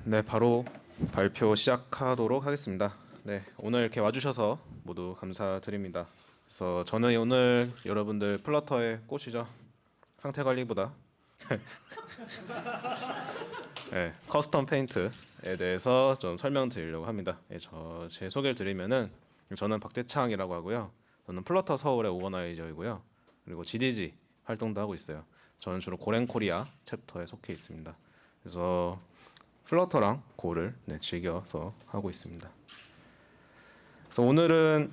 네, 바로 발표 시작하도록 하겠습니다. 네, 오늘 이렇게 와주셔서 모두 감사드립니다. 그래서 저는 오늘 여러분들 플러터의 꽃이죠. 상태 관리보다 네, 커스텀 페인트에 대해서 좀 설명드리려고 합니다. 네, 제 소개를 드리면은 저는 박대창이라고 하고요. 저는 플러터 서울의 오거나이저이고요. 그리고 GDG 활동도 하고 있어요. 저는 주로 고랭코리아 챕터에 속해 있습니다. 그래서 플러터랑 고를 즐겨서 하고 있습니다. 그래서 오늘은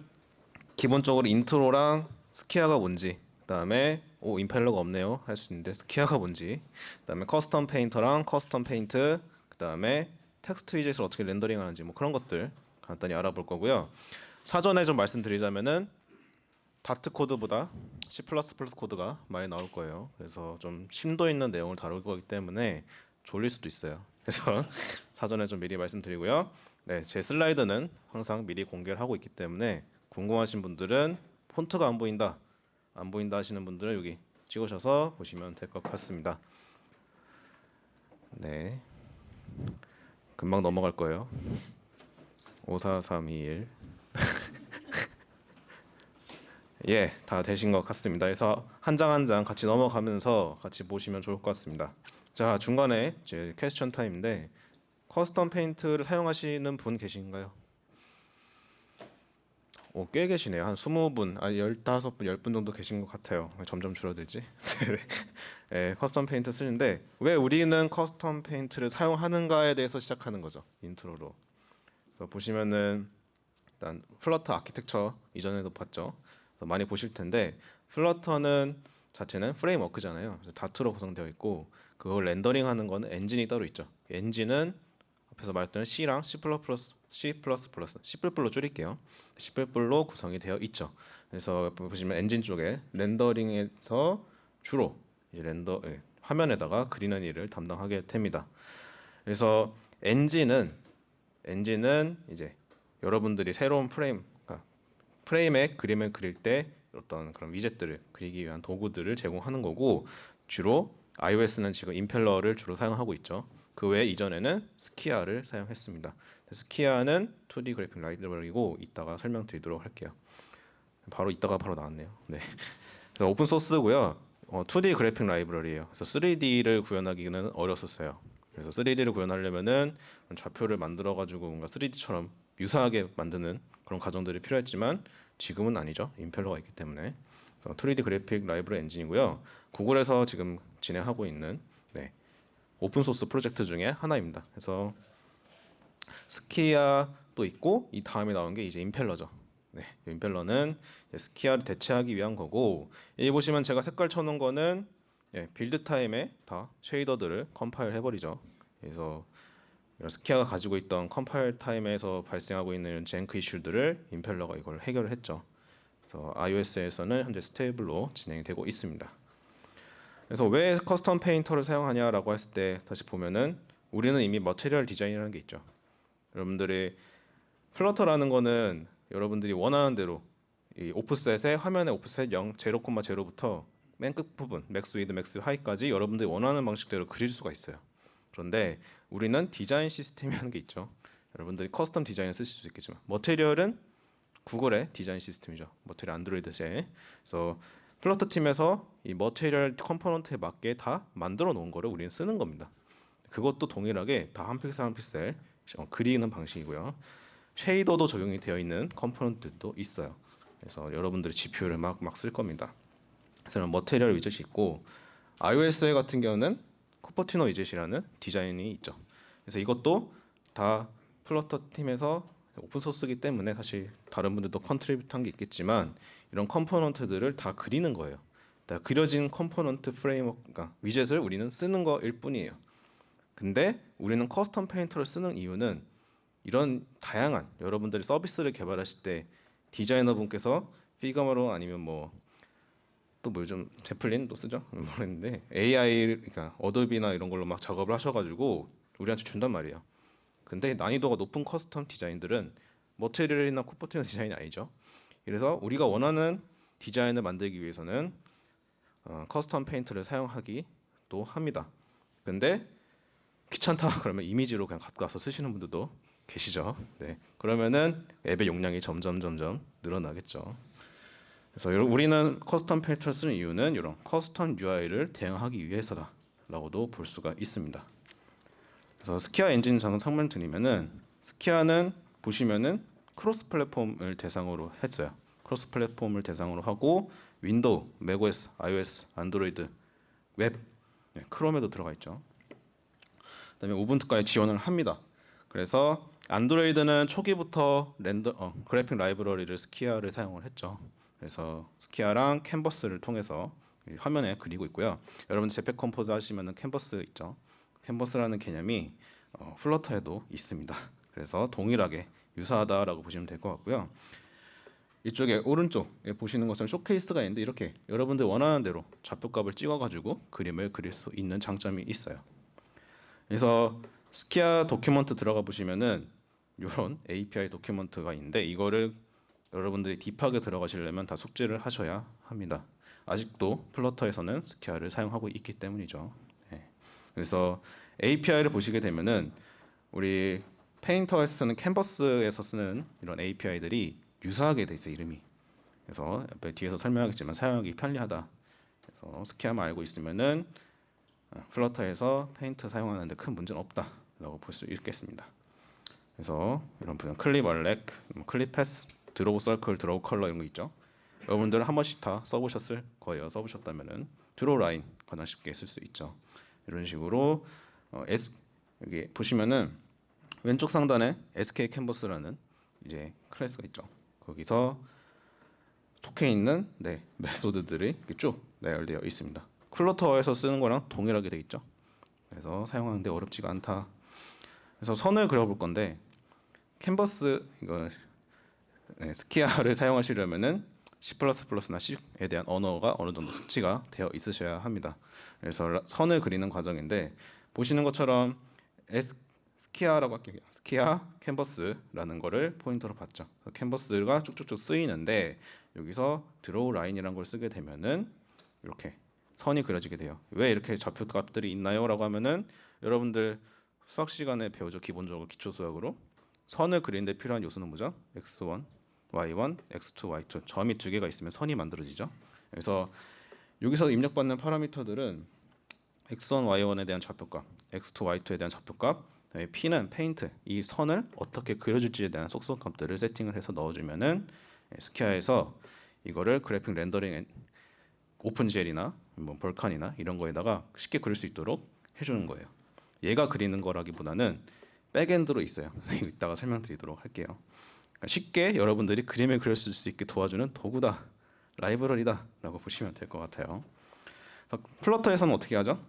기본적으로 인트로랑 스키아가 뭔지, 그다음에 임펠러가 없네요 할 수 있는데 스키아가 뭔지, 그다음에 커스텀 페인터랑 커스텀 페인트, 그다음에 텍스트 위젯을 어떻게 렌더링하는지 뭐 그런 것들 간단히 알아볼 거고요. 사전에 좀 말씀드리자면은 다트 코드보다 C++ 코드가 많이 나올 거예요. 그래서 좀 심도 있는 내용을 다룰 거기 때문에 졸릴 수도 있어요. 그래서 사전에 좀 미리 말씀드리고요. 네, 제 슬라이드는 항상 미리 공개를 하고 있기 때문에 궁금하신 분들은 폰트가 안 보인다 하시는 분들은 여기 찍으셔서 보시면 될 것 같습니다. 네, 금방 넘어갈 거예요. 54321. 예, 다 되신 것 같습니다. 그래서 한 장 한 장 같이 넘어가면서 같이 보시면 좋을 것 같습니다. 자, 중간에 이제 퀘스천 타임인데 커스텀 페인트를 사용하시는 분 계신가요? 꽤 계시네요. 한 20분, 15분, 10분 정도 계신 것 같아요. 점점 줄어들지? 예, 커스텀 페인트 쓰는데 왜 우리는 커스텀 페인트를 사용하는가에 대해서 시작하는 거죠. 인트로로. 그래서 보시면은 일단 플러터 아키텍처 이전에도 봤죠. 그래서 많이 보실 텐데 플러터는 자체는 프레임워크잖아요. 그래서 다투로 구성되어 있고 그걸 렌더링하는 거는 엔진이 따로 있죠. 엔진은 앞에서 말했던 C랑 C++로 줄일게요. C++로 구성이 되어 있죠. 그래서 보시면 엔진 쪽에 렌더링에서 주로 이제 화면에다가 그리는 일을 담당하게 됩니다. 그래서 엔진은 이제 여러분들이 새로운 프레임에 그림을 그릴 때 어떤 그런 위젯들을 그리기 위한 도구들을 제공하는 거고 주로 iOS는 지금 임펠러를 주로 사용하고 있죠. 그 외에 이전에는 스키아를 사용했습니다. 스키아는 2D 그래픽 라이브러리고 이따가 설명드리도록 할게요. 바로 나왔네요. 네. 그래서 오픈 소스고요. 2D 그래픽 라이브러리예요. 그래서 3D를 구현하기는 어렸었어요. 그래서 3D를 구현하려면은 좌표를 만들어 가지고 뭔가 3D처럼 유사하게 만드는 그런 과정들이 필요했지만 지금은 아니죠. 임펠러가 있기 때문에. 그래서 3D 그래픽 라이브러리 엔진이고요. 구글에서 지금 진행하고 있는 오픈 소스 프로젝트 중에 하나입니다. 그래서 스키아도 있고 이 다음에 나온 게 이제 임펠러죠. 네, 임펠러는 스키아를 대체하기 위한 거고 여기 보시면 제가 색깔 쳐놓은 거는 빌드 타임에 다 쉐이더들을 컴파일 해버리죠. 그래서 스키아가 가지고 있던 컴파일 타임에서 발생하고 있는 젠크 이슈들을 임펠러가 이걸 해결을 했죠. 그래서 iOS에서는 현재 스테이블로 진행이 되고 있습니다. 그래서 왜 커스텀 페인터를 사용하냐라고 했을 때 다시 보면은 우리는 이미 머티리얼 디자인이라는 게 있죠. 여러분들이 플러터라는 거는 여러분들이 원하는 대로 이 오프셋의 화면의 오프셋 0.0부터 맨 끝부분 맥스 위드 맥스 하이까지 여러분들이 원하는 방식대로 그릴 수가 있어요. 그런데 우리는 디자인 시스템이라는 게 있죠. 여러분들이 커스텀 디자인을 쓰실 수 있겠지만 머티리얼은 구글의 디자인 시스템이죠. 머티리얼 안드로이드에. 그래서 플러터 팀에서 이 머티리얼 컴포넌트에 맞게 다 만들어 놓은 거를 우리는 쓰는 겁니다. 그것도 동일하게 다 한 픽셀 한 픽셀 그리는 방식이고요. 쉐이더도 적용이 되어 있는 컴포넌트도 있어요. 그래서 여러분들이 GPU를 막 쓸 겁니다. 그래서 머티리얼 위젯이 있고 iOS 같은 경우는 쿠퍼티노 위젯이라는 디자인이 있죠. 그래서 이것도 다 플러터 팀에서 오픈 소스이기 때문에 사실 다른 분들도 컨트리뷰트한 게 있겠지만 이런 컴포넌트들을 다 그리는 거예요. 다 그려진 컴포넌트 프레임워크, 그러니까 위젯을 우리는 쓰는 거일 뿐이에요. 근데 우리는 커스텀 페인터를 쓰는 이유는 이런 다양한 여러분들이 서비스를 개발하실 때 디자이너 분께서 피그마로 아니면 뭐 또 뭐 요즘 제플린도 쓰죠 모르겠는데 AI 그러니까 어도비나 이런 걸로 막 작업을 하셔가지고 우리한테 준단 말이에요. 근데 난이도가 높은 커스텀 디자인들은 머티리얼이나 쿠퍼티너 디자인이 아니죠. 그래서 우리가 원하는 디자인을 만들기 위해서는 커스텀 페인트를 사용하기도 합니다. 근데 귀찮다 그러면 이미지로 그냥 갖고 와서 쓰시는 분들도 계시죠. 네. 그러면은 앱의 용량이 점점 늘어나겠죠. 그래서 우리는 커스텀 필터를 쓰는 이유는 이런 커스텀 UI를 대응하기 위해서다라고도 볼 수가 있습니다. 그래서 스키아 엔진 잠깐 설명드리면은 스키아는 보시면은 크로스 플랫폼을 대상으로 했어요. 크로스 플랫폼을 대상으로 하고 윈도우, 맥OS, iOS, 안드로이드, 웹, 네, 크롬에도 들어가 있죠. 그다음에 우분투까지 지원을 합니다. 그래서 안드로이드는 초기부터 그래픽 라이브러리를 스키아를 사용을 했죠. 그래서 스키아랑 캔버스를 통해서 화면에 그리고 있고요. 여러분 제팩 컴포즈 하시면은 캔버스 있죠. 캔버스라는 개념이 플러터에도 있습니다. 그래서 동일하게 유사하다라고 보시면 될 것 같고요. 이쪽에 오른쪽에 보시는 것처럼 쇼케이스가 있는데 이렇게 여러분들 원하는 대로 좌표값을 찍어가지고 그림을 그릴 수 있는 장점이 있어요. 그래서 스키아 도큐먼트 들어가 보시면은 이런 API 도큐먼트가 있는데 이거를 여러분들이 딥하게 들어가시려면 다 숙지를 하셔야 합니다. 아직도 플러터에서는 스키아를 사용하고 있기 때문이죠. 네. 그래서 API를 보시게 되면은 우리 페인터에서 쓰는 캔버스에서 쓰는 이런 API들이 유사하게 돼 있어요, 이름이. 그래서 앞에 뒤에서 설명하겠지만 사용하기 편리하다. 그래서 스키아만 알고 있으면은 플러터에서 페인트 사용하는데 큰 문제는 없다라고 볼 수 있겠습니다. 그래서 이런 부분 클립 얼렉, 클립 패스, 드로우 서클, 드로우 컬러 이런 거 있죠. 여러분들 한 번씩 다 써보셨을 거예요. 써보셨다면은 드로우 라인 가장 쉽게 쓸 수 있죠. 이런 식으로 여기 보시면은 왼쪽 상단에 SK 캔버스라는 이제 클래스가 있죠. 거기서 속해 있는 메소드들이 쭉 나열되어 있습니다. 플러터에서 쓰는 거랑 동일하게 돼 있죠. 그래서 사용하는데 어렵지가 않다. 그래서 선을 그려볼 건데 캔버스 이거 스키아를 사용하시려면은 C++나 C에 대한 언어가 어느 정도 숙지가 되어 있으셔야 합니다. 그래서 선을 그리는 과정인데 보시는 것처럼 스키아라고 할게요. 스키아 캔버스라는 거를 포인터로 봤죠. 캔버스가 쭉쭉쭉 쓰이는데 여기서 드로우 라인이라는 걸 쓰게 되면은 이렇게 선이 그려지게 돼요. 왜 이렇게 좌표 값들이 있나요?라고 하면은 여러분들 수학 시간에 배우죠. 기본적으로 기초 수학으로 선을 그리는데 필요한 요소는 뭐죠? x1, y1, x2, y2 점이 두 개가 있으면 선이 만들어지죠. 그래서 여기서 입력받는 파라미터들은 x1, y1에 대한 좌표값, x2, y2에 대한 좌표값, p는 페인트 이 선을 어떻게 그려줄지에 대한 속성값들을 세팅을 해서 넣어주면은 스키아에서 이거를 그래픽 렌더링 오픈GL이나 뭐 벌칸이나 이런 거에다가 쉽게 그릴 수 있도록 해주는 거예요. 얘가 그리는 거라기보다는 백엔드로 있어요. 이따가 설명드리도록 할게요. 그러니까 쉽게 여러분들이 그림을 그릴 수 있게 도와주는 도구다, 라이브러리다라고 보시면 될 것 같아요. 플러터에서는 어떻게 하죠?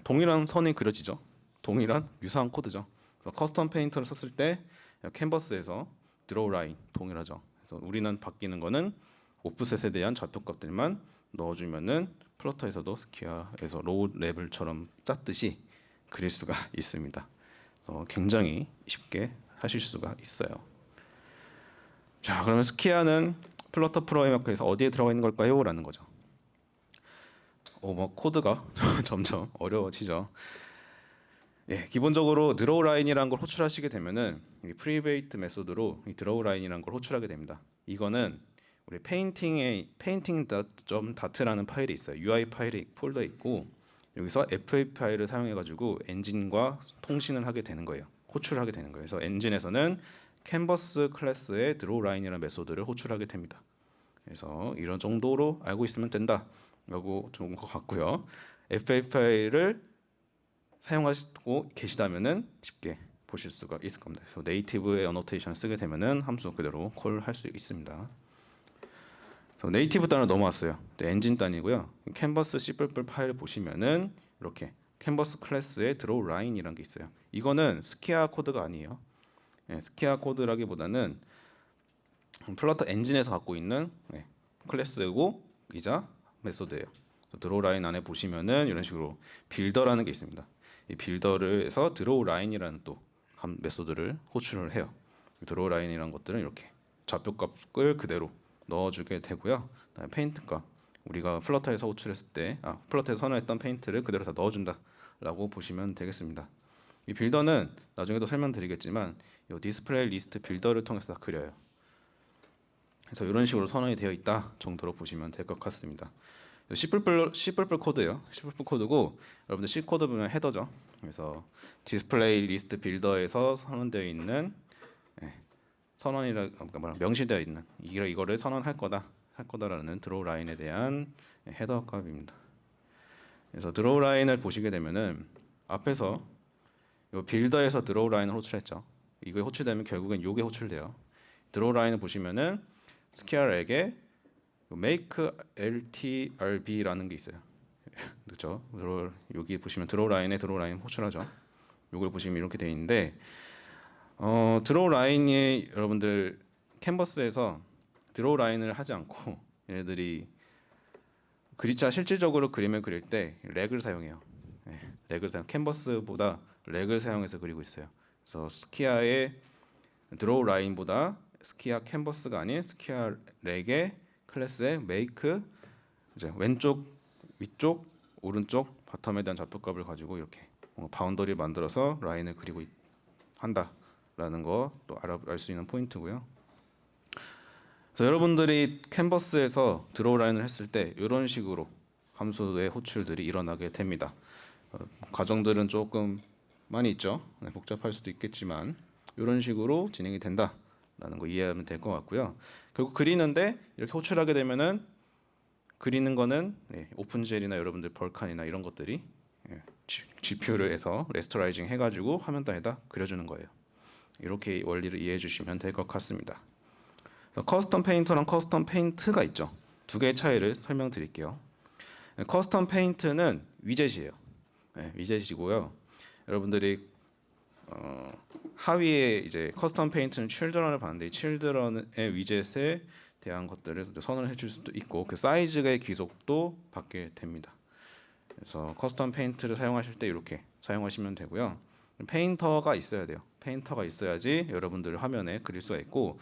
동일한 선이 그려지죠. 동일한 유사한 코드죠. 그래서 커스텀 페인터를 썼을 때 캔버스에서 드로우 라인 동일하죠. 그래서 우리는 바뀌는 거는 오프셋에 대한 좌표값들만 넣어주면은 플러터에서도 스키아에서 로우 레벨처럼 짰듯이 그릴 수가 있습니다. 그래서 굉장히 쉽게 하실 수가 있어요. 자, 그러면 스키아는 플러터 프레임워크에서 어디에 들어가 있는 걸까요? 라는 거죠. 뭐 코드가 점점 어려워지죠. 예, 기본적으로 드로우 라인이라는 걸 호출하시게 되면은 이 프리베이트 메소드로 이 드로우 라인이라는 걸 호출하게 됩니다. 이거는 우리 painting.dat라는 파일이 있어요. UI 파일이 폴더에 있고 여기서 FA 파일을 사용해 가지고 엔진과 통신을 하게 되는 거예요. 호출을 하게 되는 거예요. 그래서 엔진에서는 캔버스 클래스의 드로우 라인이라는 메소드를 호출하게 됩니다. 그래서 이런 정도로 알고 있으면 된다라고 좋은 것 같고요. FA 파일을 사용하시고 계시다면은 쉽게 보실 수가 있을 겁니다. 그래서 네이티브의 어노테이션 쓰게 되면은 함수 그대로 콜할 수 있습니다. 네이티브 단으로 넘어왔어요. 엔진 단이고요. 캔버스 C++ 파일 보시면은 이렇게 캔버스 클래스의 드로우 라인이라는 게 있어요. 이거는 스키아 코드가 아니에요. 스키아 코드라기보다는 플러터 엔진에서 갖고 있는 클래스고 이자 메소드예요. 드로우 라인 안에 보시면은 이런 식으로 빌더라는 게 있습니다. 이 빌더를 해서 드로우 라인이라는 또 메소드를 호출을 해요. 드로우 라인이라는 것들은 이렇게 좌표값을 그대로 넣어주게 되고요. 페인트 값 우리가 플러터에서 호출했을 때 플러터에서 선호했던 페인트를 그대로 다 넣어준다 된다라고 보시면 되겠습니다. 이 빌더는 나중에도 설명드리겠지만 이 디스플레이 리스트 빌더를 통해서 다 그려요. 그래서 이런 식으로 선언이 되어 있다 정도로 보시면 될 것 같습니다. C++ 코드예요. C++ 코드고 여러분들 C 코드 보면 헤더죠. 그래서 디스플레이 리스트 빌더에서 선언되어 있는 선언이라 명시되어 있는 이거를 선언할 거다라는 드로우 라인에 대한 헤더 값입니다. 그래서 드로우 라인을 보시게 되면은 앞에서 이 빌더에서 드로우 라인을 호출했죠. 이거 호출되면 결국엔 요게 호출돼요. 드로우 라인을 보시면은 스퀘어렉에 make ltrb라는 게 있어요. 그렇죠? 여기 보시면 드로우 라인에 드로우 라인 호출하죠. 이걸 보시면 이렇게 돼 있는데 드로우 라인이 여러분들 캔버스에서 드로우 라인을 하지 않고 얘네들이 그리자 실질적으로 그림을 그릴 때 렉을 사용해요. 렉을 사용 캔버스보다 렉을 사용해서 그리고 있어요. 그래서 스키아의 드로우 라인보다 스키아 캔버스가 아닌 스키아 렉의 클래스의 make 이제 왼쪽, 위쪽, 오른쪽, 바텀에 대한 좌표값을 가지고 이렇게 바운더리를 만들어서 라인을 그리고 한다라는 거 또 알 수 있는 포인트고요. 그래서 여러분들이 캔버스에서 드로우 라인을 했을 때 이런 식으로 함수의 호출들이 일어나게 됩니다. 과정들은 조금 많이 있죠. 복잡할 수도 있겠지만 이런 식으로 진행이 된다라는 거 이해하면 될 것 같고요. 결국 그리는데 이렇게 호출하게 되면은 그리는 거는 오픈젤이나 여러분들 벌칸이나 이런 것들이 GPU를 해서 레스터라이징 해가지고 화면 단에다 그려주는 거예요. 이렇게 원리를 이해해 주시면 될 것 같습니다. 커스텀 페인터랑 커스텀 페인트가 있죠. 두 개의 차이를 설명드릴게요. 커스텀 페인트는 위젯이에요. 위젯이고요. 여러분들이 하위에 이제 커스텀 페인트는 children을 봤는데 이 children의 위젯에 대한 것들을 선언을 해줄 수도 있고 그 사이즈의 귀속도 받게 됩니다. 그래서 커스텀 페인트를 사용하실 때 이렇게 사용하시면 되고요. 페인터가 있어야 돼요. 페인터가 있어야지 여러분들 화면에 그릴 수가 있고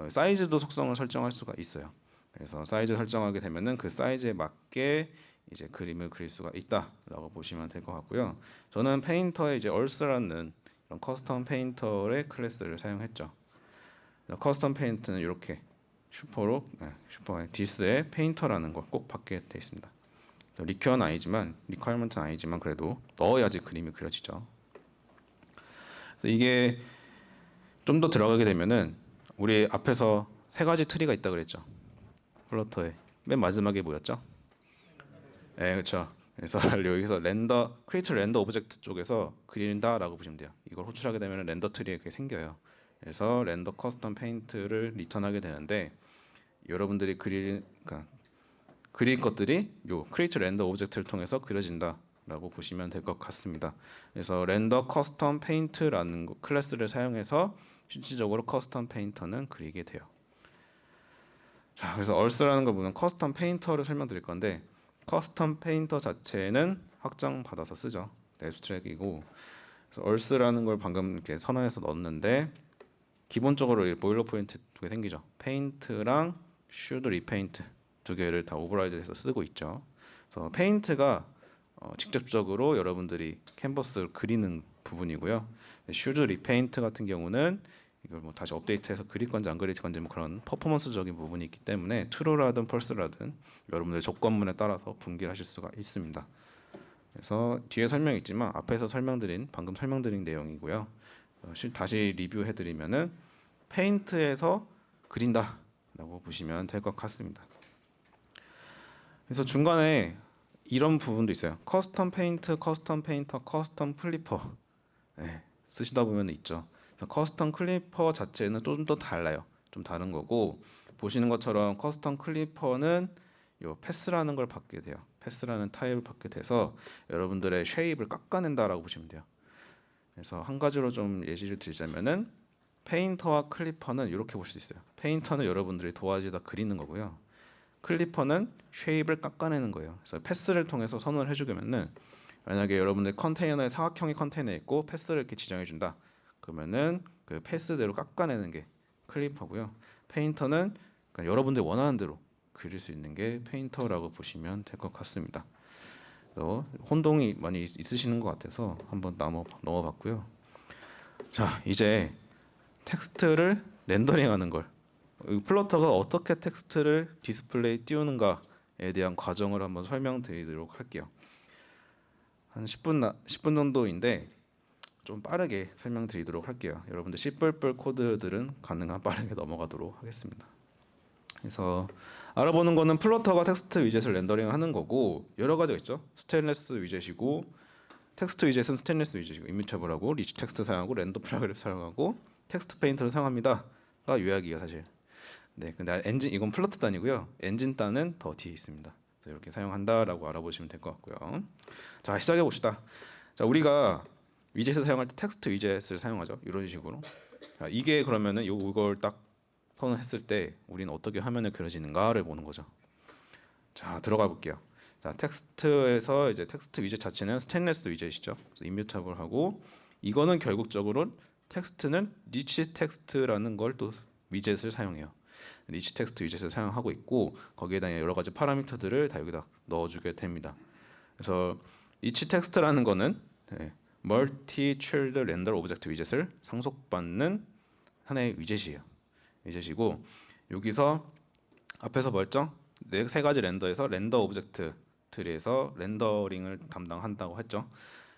사이즈도 속성을 설정할 수가 있어요. 그래서 사이즈 설정하게 되면은 그 사이즈에 맞게 이제 그림을 그릴 수가 있다라고 보시면 될 것 같고요. 저는 페인터에 이제 얼스라는 이런 커스텀 페인터의 클래스를 사용했죠. 커스텀 페인트는 이렇게 슈퍼로 디스에 페인터라는 걸 꼭 받게 돼 있습니다. 리퀘어먼트는 아니지만 그래도 넣어야지 그림이 그려지죠. 그래서 이게 좀 더 들어가게 되면은 우리 앞에서 세 가지 트리가 있다 그랬죠. 플러터에 맨 마지막에 뭐였죠? 네, 그렇죠. 그래서 여기서 크리에이트 렌더 오브젝트 쪽에서 그린다라고 보시면 돼요. 이걸 호출하게 되면 렌더 트리에 그게 생겨요. 그래서 렌더 커스텀 페인트를 리턴하게 되는데 여러분들이 그릴 것들이 요 크리에이트 렌더 오브젝트를 통해서 그려진다라고 보시면 될 것 같습니다. 그래서 렌더 커스텀 페인트라는 클래스를 사용해서 실질적으로 커스텀 페인터는 그리게 돼요. 자, 그래서 얼스라는 걸 보면 커스텀 페인터를 설명드릴 건데 커스텀 페인터 자체는 확장 받아서 쓰죠. 앱스트랙이고 그래서 얼스라는 걸 방금 이렇게 선언해서 넣었는데 기본적으로 보일러 포인트 두 개 생기죠. 페인트랑 should repaint 두 개를 다 오버라이드해서 쓰고 있죠. 그래서 페인트가 직접적으로 여러분들이 캔버스를 그리는 부분이고요. should repaint 같은 경우는 이걸 뭐 다시 업데이트해서 그릴 건지 안 그릴 건지 뭐 그런 퍼포먼스적인 부분이 있기 때문에 true라든 false라든 여러분들 조건문에 따라서 분기하실 수가 있습니다. 그래서 뒤에 설명이 있지만 앞에서 방금 설명드린 내용이고요. 다시 리뷰해드리면은 페인트에서 그린다라고 보시면 될 것 같습니다. 그래서 중간에 이런 부분도 있어요. 커스텀 페인트, 커스텀 페인터, 커스텀 클리퍼 쓰시다 보면 있죠. 커스텀 클리퍼 자체는 좀 더 달라요. 좀 다른 거고 보시는 것처럼 커스텀 클리퍼는 요 패스라는 걸 받게 돼요. 패스라는 타입을 받게 돼서 여러분들의 쉐입을 깎아낸다라고 보시면 돼요. 그래서 한 가지로 좀 예시를 드리자면은 페인터와 클리퍼는 이렇게 볼 수 있어요. 페인터는 여러분들이 도화지에다 그리는 거고요. 클리퍼는 쉐입을 깎아내는 거예요. 그래서 패스를 통해서 선언을 해주면은 만약에 여러분들 컨테이너에 사각형의 컨테이너에 있고 패스를 이렇게 지정해 준다. 그러면은 그 패스대로 깎아내는 게 클리퍼고요. 페인터는 그러니까 여러분들 원하는 대로 그릴 수 있는 게 페인터라고 보시면 될 것 같습니다. 혼동이 많이 있으시는 것 같아서 한번 넘어봤고요. 자, 이제 텍스트를 렌더링하는 걸, 이 플러터가 어떻게 텍스트를 디스플레이 띄우는가에 대한 과정을 한번 설명드리도록 할게요. 한 10분 정도인데 좀 빠르게 설명드리도록 할게요. 여러분들 C++ 코드들은 가능한 빠르게 넘어가도록 하겠습니다. 그래서 알아보는 거는 플러터가 텍스트 위젯을 렌더링하는 거고 여러 가지가 있죠. 스테인리스 위젯이고 텍스트 위젯은 스테인리스 위젯이고 이뮤터블하고 리치 텍스트 사용하고 렌더 프라그램 사용하고 텍스트 페인터를 사용합니다가 요약이에요 사실. 네, 근데 엔진 이건 플러터 단이고요. 엔진 단은 더 뒤에 있습니다. 그래서 이렇게 사용한다라고 알아보시면 될 것 같고요. 자, 시작해 봅시다. 자, 우리가 위젯을 사용할 때 텍스트 위젯을 사용하죠. 이런 식으로. 자, 이게 그러면은 이걸 딱 선언했을 때 우리는 어떻게 화면에 그려지는가를 보는 거죠. 자, 들어가 볼게요. 자, 텍스트에서 이제 텍스트 위젯 자체는 스테인리스 위젯이죠. 그래서 임뮤터블하고 이거는 결국적으로 텍스트는 리치 텍스트라는 걸 또 위젯을 사용해요. 리치 텍스트 위젯을 사용하고 있고 거기에다 여러 가지 파라미터들을 다 여기다 넣어주게 됩니다. 그래서 리치 텍스트라는 거는 멀티 칠드 렌더 오브젝트 위젯을 상속받는 하나의 위젯이에요. 위젯이고 여기서 앞에서 뭐였죠? 세 가지 렌더에서 렌더 오브젝트 트리에서 렌더링을 담당한다고 했죠.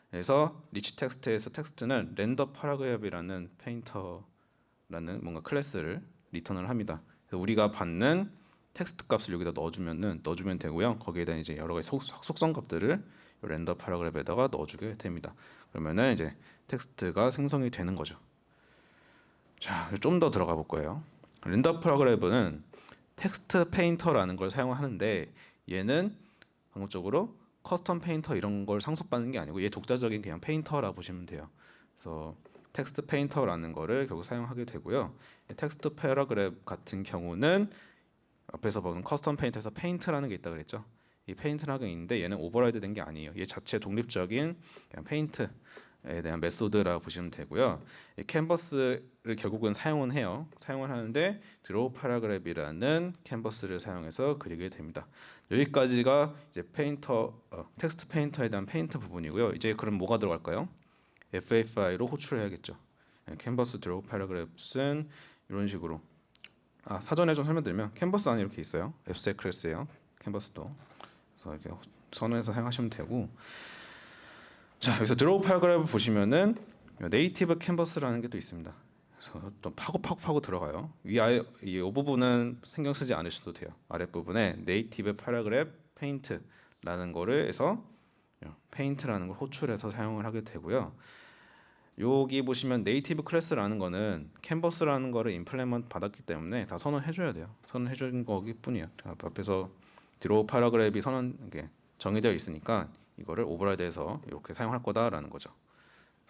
그래서 리치 텍스트에서 텍스트는 렌더 파라그래프라는 페인터라는 뭔가 클래스를 리턴을 합니다. 그래서 우리가 받는 텍스트 값을 여기다 넣어주면 되고요. 거기에다 이제 여러 가지 속성 값들을 렌더 파라그래프에다가 넣어주게 됩니다. 그러면은 이제 텍스트가 생성이 되는 거죠. 자, 좀 더 들어가 볼 거예요. 렌더 파라그래프는 텍스트 페인터라는 걸 사용하는데 얘는 방법적으로 커스텀 페인터 이런 걸 상속받는 게 아니고 얘 독자적인 그냥 페인터라 보시면 돼요. 그래서 텍스트 페인터라는 거를 결국 사용하게 되고요. 텍스트 패러그래프 같은 경우는 앞에서 보는 커스텀 페인터에서 페인트라는 게 있다 그랬죠. 이 페인트라는 게 있는데 얘는 오버라이드 된 게 아니에요. 얘 자체 독립적인 그냥 페인트에 대한 메소드라고 보시면 되고요. 이 캔버스를 결국은 사용은 해요. 사용을 하는데 드로우 파라그래프라는 캔버스를 사용해서 그리게 됩니다. 여기까지가 이제 텍스트 페인터에 대한 페인트 부분이고요. 이제 그럼 뭐가 들어갈까요? FFI로 호출해야겠죠. 캔버스 드로우 파라그래프는 이런 식으로 사전에 좀 설명드리면 캔버스 안에 이렇게 있어요. Fset 클래스예요. 캔버스도. 그래서 이렇게 선언해서 사용하시면 되고. 자, 여기서 드로우 파라그래프 보시면은 네이티브 캔버스라는 게 또 있습니다. 그래서 좀 파고 들어가요. 이 부분은 신경 쓰지 않으셔도 돼요. 아랫 부분에 네이티브 파라그래프 페인트라는 거를 해서 페인트라는 걸 호출해서 사용을 하게 되고요. 여기 보시면 네이티브 클래스라는 거는 캔버스라는 거를 임플레먼트 받았기 때문에 다 선언해줘야 돼요. 선언해준 거기 뿐이에요. 앞에서 드로우 파라그래프이 이게 정의되어 있으니까 이거를 오버라이드해서 이렇게 사용할 거다라는 거죠.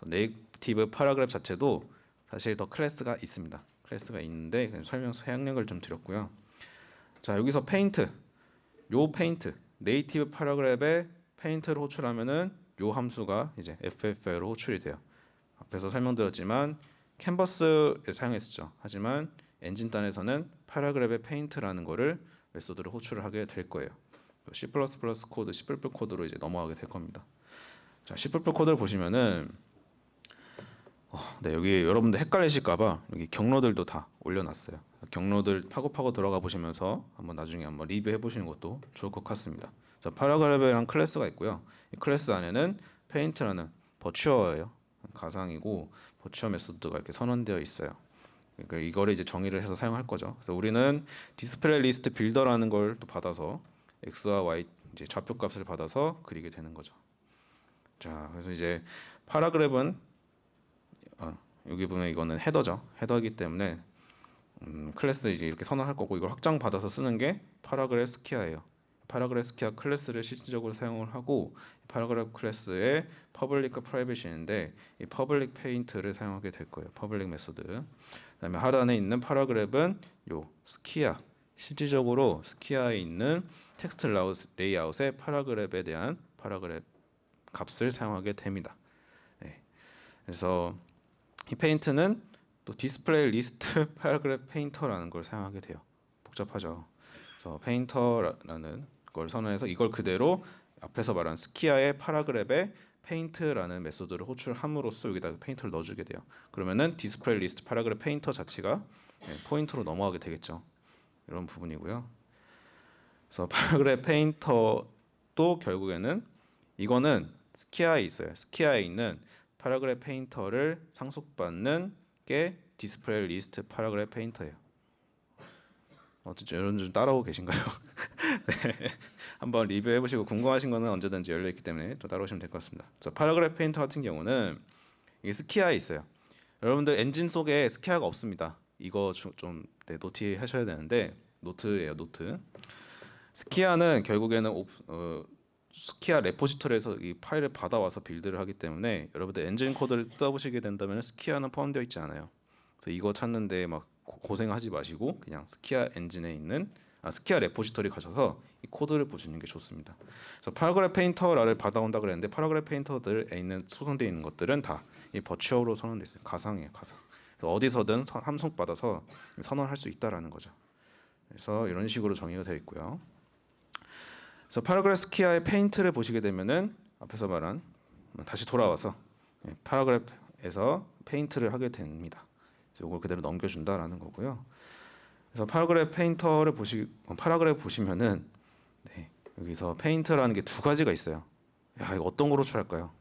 네이티브 파라그래프 자체도 사실 더 클래스가 있습니다. 클래스가 있는데 해양력을 좀 드렸고요. 자, 여기서 페인트, 네이티브 파라그래프에 페인트를 호출하면은 요 함수가 이제 FFA로 호출이 돼요. 앞에서 설명드렸지만 캔버스를 사용했었죠. 하지만 엔진단에서는 파라그래프의 페인트라는 거를 메소드를 호출을 하게 될 거예요. C++ 코드, C++ 코드로 이제 넘어가게 될 겁니다. 자, C++ 코드를 보시면은 네, 여기 여러분들 헷갈리실까봐 여기 경로들도 다 올려놨어요. 경로들 파고 들어가 보시면서 나중에 한번 리뷰해 보시는 것도 좋을 것 같습니다. 자, 파라그래프라는 클래스가 있고요. 이 클래스 안에는 페인트라는 버추어예요. 가상이고 버추어 메소드가 이렇게 선언되어 있어요. 그러니까 이거를 이제 정의를 해서 사용할 거죠. 그래서 우리는 디스플레이 리스트 빌더라는 걸 또 받아서 x와 y 이제 좌표 값을 받아서 그리게 되는 거죠. 자, 그래서 이제 파라그래프는 여기 보면 이거는 헤더죠. 헤더이기 때문에 클래스 이제 이렇게 선언할 거고 이걸 확장 받아서 쓰는 게 파라그래프 스키아예요. 파라그래프 스키아 클래스를 실질적으로 사용을 하고 파라그래프 클래스의 퍼블릭과 프라이빗인데 이 퍼블릭 페인트를 사용하게 될 거예요. 퍼블릭 메소드. 그다음에 하단에 있는 파라그래프는 요 스키아 실질적으로 스키아에 있는 텍스트 레이아웃의 파라그래프에 대한 파라그래프 값을 사용하게 됩니다. 네. 그래서 이 페인트는 또 디스플레이 리스트 파라그래프 페인터라는 걸 사용하게 돼요. 복잡하죠. 그래서 페인터라는 걸 선언해서 이걸 그대로 앞에서 말한 스키아의 파라그래프에 페인트라는 메소드를 호출함으로써 여기다 페인트를 넣어주게 돼요. 그러면은 디스플레이 리스트 파라그래프 페인터 자체가 포인트로 넘어가게 되겠죠. 이런 부분이고요. 그래서 파라그래프 페인터도 결국에는 이거는 스키아에 있어요. 스키아에 있는 파라그래프 페인터를 상속받는 게 디스플레이 리스트 파라그래프 페인터예요. 어쨌든 여러분 좀 따라오고 계신가요? 네. 한번 리뷰해 보시고 궁금하신 거는 언제든지 열려 있기 때문에 또 따라오시면 될 것 같습니다. 자, 파라그래프 페인터 같은 경우는 이게 스키아에 있어요. 여러분들 엔진 속에 스키아가 없습니다. 이거 좀 노트 하셔야 되는데 노트예요, 노트. 스키아는 결국에는 스키아 레포지토리에서 이 파일을 받아와서 빌드를 하기 때문에 여러분들 엔진 코드를 뜯어보시게 된다면 스키아는 포함되어 있지 않아요. 그래서 이거 찾는데 막 고생하지 마시고 그냥 스키아 엔진에 있는 스키아 레포지토리 가셔서 이 코드를 보시는 게 좋습니다. 그래서 파라그래프 페인터를 받아온다 그랬는데 파라그래프 페인터들에 있는 소송되어 있는 것들은 다 이 버추얼로 선언돼 있어요. 가상이에요, 가상. 그래서 어디서든 함속 받아서 선언할 수 있다라는 거죠. 그래서 이런 식으로 정의가 되어 있고요. 그래서 파라그래프 스키아의 페인트를 보시게 되면은 앞에서 말한 다시 돌아와서 파라그래프에서 페인트를 하게 됩니다. 이걸 그대로 넘겨준다라는 거고요. 그래서 파라그래프 페인터를 파라그래프 보시면은 여기서 페인트라는 게 두 가지가 있어요. 야, 이거 어떤 거로 호출할까요?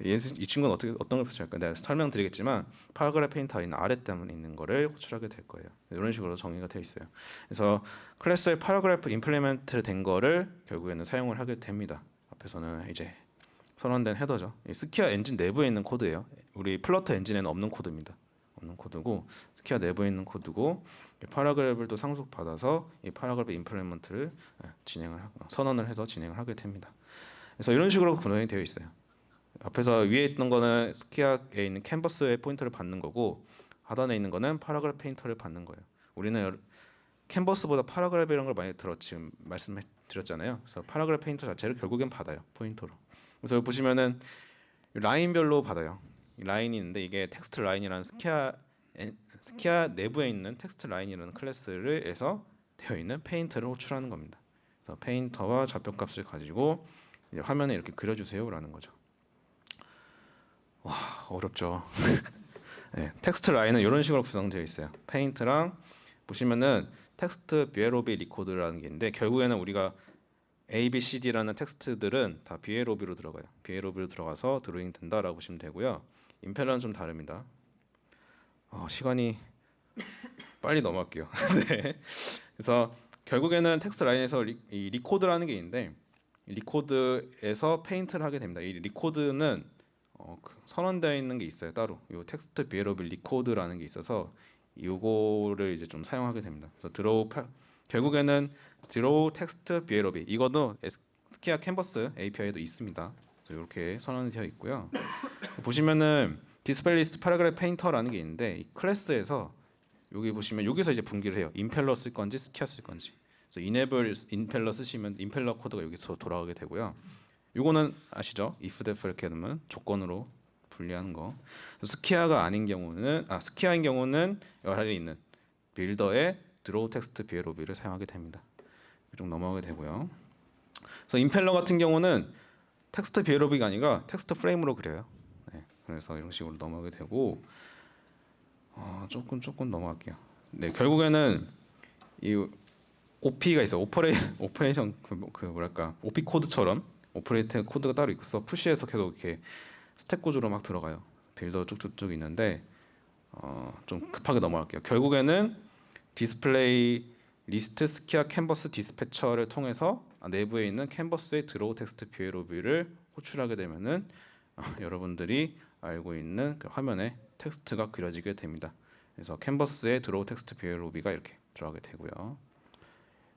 이 친구는 어떤 걸 호출할까요? 내가 설명드리겠지만 파라그래프 페인터 있는 아래 때문에 있는 거를 호출하게 될 거예요. 이런 식으로 정의가 되어 있어요. 그래서 클래스의 파라그래프 임플리멘트 된 거를 결국에는 사용을 하게 됩니다. 앞에서는 이제 선언된 헤더죠. 이 스키아 엔진 내부에 있는 코드예요. 우리 플러터 엔진에는 없는 코드입니다. 없는 코드고 스키아 내부에 있는 코드고 파라그래프를 또 상속받아서 이 파라그래프 임플리먼트를 선언을 해서 진행을 하게 됩니다. 그래서 이런 식으로 구성이 되어 있어요. 앞에서 위에 있던 거는 스키아에 있는 캔버스의 포인터를 받는 거고 하단에 있는 거는 파라그래프 페인터를 받는 거예요. 우리는 캔버스보다 파라그래프 이런 걸 많이 지금 말씀드렸잖아요. 그래서 파라그래프 페인터 자체를 결국엔 받아요, 포인터로. 그래서 보시면은 라인별로 받아요. 라인이 있는데 이게 텍스트 라인이라는 스키아 내부에 있는 텍스트 라인이라는 클래스에서 되어 있는 페인트를 호출하는 겁니다. 그래서 페인터와 좌표값을 가지고 이제 화면에 이렇게 그려주세요라는 거죠. 와, 어렵죠. 네, 텍스트 라인은 이런 식으로 구성되어 있어요. 페인트랑 보시면은 텍스트 비에로비 리코드라는 게 있는데 결국에는 우리가 A, B, C, D라는 텍스트들은 다 비에로비로 들어가요. 비에로비로 들어가서 드로잉 된다라고 보시면 되고요. 임펠러는 좀 다릅니다. 시간이 빨리 넘어갈게요. 네. 그래서 결국에는 텍스트 라인에서 이 리코드라는 게 있는데 리코드에서 페인트를 하게 됩니다. 이 리코드는 선언되어 있는 게 있어요. 따로 이 텍스트 비에러빌 리코드라는 게 있어서 이거를 이제 좀 사용하게 됩니다. 그래서 결국에는 드로우 텍스트 비에러빌 이거도 스키아 캔버스 API에도 있습니다. 그래서 이렇게 선언이 되어 있고요. 보시면은 디스플레이 리스트 파라그래프 페인터라는 게 있는데 이 클래스에서 여기 보시면 여기서 이제 분기를 해요. 임펠러 쓸 건지 스키아 쓸 건지. 그래서 enable 임펠러 쓰시면 임펠러 코드가 여기서 돌아가게 되고요. 요거는 아시죠? if def 이렇게 하면 조건으로 분리하는 거. 스키아가 아닌 경우는 스키아인 경우는 이 아래에 있는 빌더의 드로우 텍스트 비에로비를 사용하게 됩니다. 좀 넘어가게 되고요. 그래서 임펠러 같은 경우는 텍스트 비에로비가 아니라 텍스트 프레임으로 그려요. 네, 그래서 이런 식으로 넘어가게 되고 조금 넘어갈게요. 네, 결국에는 이 OP가 있어요. 오퍼레이션 뭐랄까 OP 코드처럼 오퍼레이트 코드가 따로 있어서 푸시해서 계속 이렇게 스택 구조로 막 들어가요. 빌더 쭉쭉쭉 있는데 좀 급하게 넘어갈게요. 결국에는 디스플레이 리스트 스키아 캔버스 디스패처를 통해서 내부에 있는 캔버스의 드로우 텍스트 비에로비를 호출하게 되면은 여러분들이 알고 있는 그 화면에 텍스트가 그려지게 됩니다. 그래서 캔버스의 드로우 텍스트 비에로비가 이렇게 들어가게 되고요.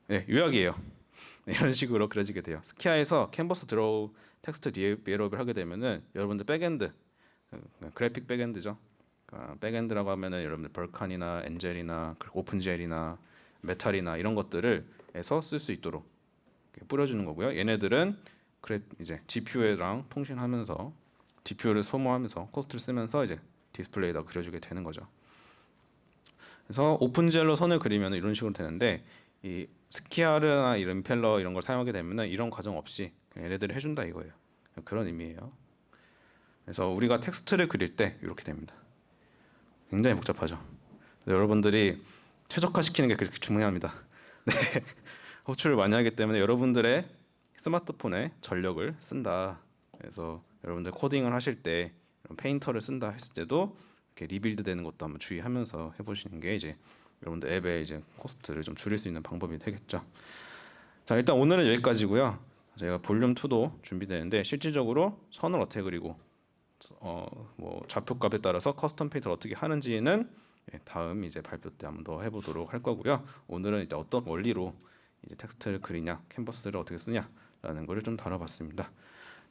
네, 요약이에요. 네, 이런 식으로 그려지게 돼요. 스키아에서 캔버스 드로우 텍스트 비에로비를 하게 되면은 여러분들 백엔드 그래픽 백엔드죠. 백엔드라고 하면은 여러분들 벌칸이나 엔젤이나 오픈젤이나 메탈이나 이런 것들을 해서 쓸 수 있도록 뿌려주는 거고요. 얘네들은 이제 GPU랑 통신하면서 GPU를 소모하면서 코스트를 쓰면서 이제 디스플레이에다 그려주게 되는 거죠. 그래서 오픈젤로 선을 그리면 이런 식으로 되는데 이 스키아르나 이 임펠러 이런 걸 사용하게 되면은 이런 과정 없이 그냥 얘네들이 해준다 이거예요. 그런 의미예요. 그래서 우리가 텍스트를 그릴 때 이렇게 됩니다. 굉장히 복잡하죠. 여러분들이 최적화시키는 게 그렇게 중요합니다. 네, 호출을 많이 하기 때문에 여러분들의 스마트폰에 전력을 쓴다. 그래서 여러분들 코딩을 하실 때 이런 페인터를 쓴다 했을 때도 이렇게 리빌드 되는 것도 한번 주의하면서 해보시는 게 이제 여러분들 앱의 이제 코스트를 좀 줄일 수 있는 방법이 되겠죠. 자, 일단 오늘은 여기까지고요. 제가 볼륨 2도 준비되는데 실질적으로 선을 어떻게 그리고 뭐 좌표값에 따라서 커스텀 페인트를 어떻게 하는지는 다음 이제 발표 때 한번 더 해보도록 할 거고요. 오늘은 이제 어떤 원리로 이제 텍스트를 그리냐, 캔버스를 어떻게 쓰냐라는 거를 좀 다뤄봤습니다.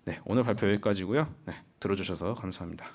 네, 오늘 발표 여기까지고요. 네, 들어주셔서 감사합니다.